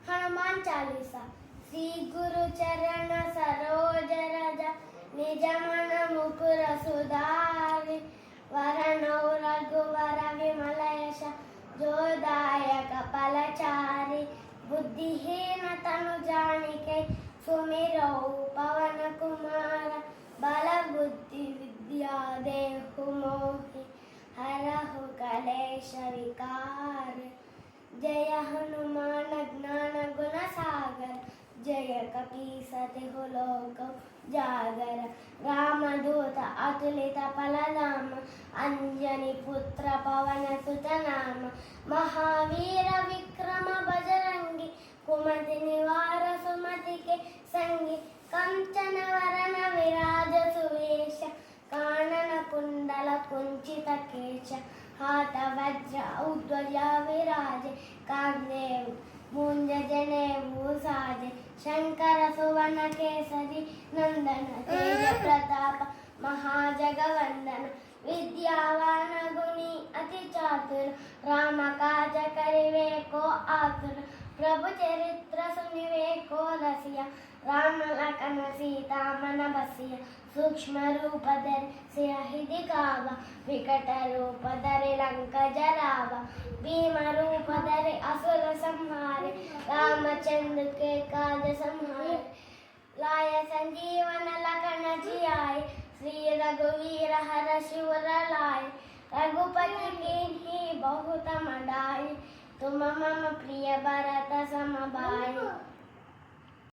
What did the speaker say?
हनुमान चालीसा। श्री गुरु चरण सरोज रज निज मन मुकुर सुधारि वरणौ रघुवर विमल यश जोदायक फलचारि बुद्धिहीन तनु जानिके सुमिरौ पवन कुमार बल बुद्धि विद्या देहु मोहि हरहु कलेश विकार। जय हनुमान ज्ञान गुण सागर जय कपीसतिहु लोक जागर। रामदूत अतुलित फलधाम अंजनी पुत्र पवन सुत नाम। महावीर विक्रम बजरंगी कुमति निवार सुमति के संगी। कंचन वरण विराज सुवेश कानन कुंडल कुंचित केश। हाथ वज्र ध्वजा विराजे कांधे मूंज जनेऊ साजे। शंकर सुवन केसरी नंदन तेज प्रताप महाजगवंदन। विद्यावान गुणी अति चातुर राम काज करिवे को आतुर। प्रभु चरित्र सुनिवे को रसिया राम लखन सीता मन बसिया। सूक्ष्म रूप धरि सियहि दिखावा विकट रूप धरि लंक जरावा। भीम रूप धरि असुर संहारे रामचंद्र के काज संहारे। लाय संजीवन लखन जियाए श्री रघुवीर हरषि लाए। रघुपति कीन्ही बहुत बड़ाई तुम मम प्रिय भरत सम भाई।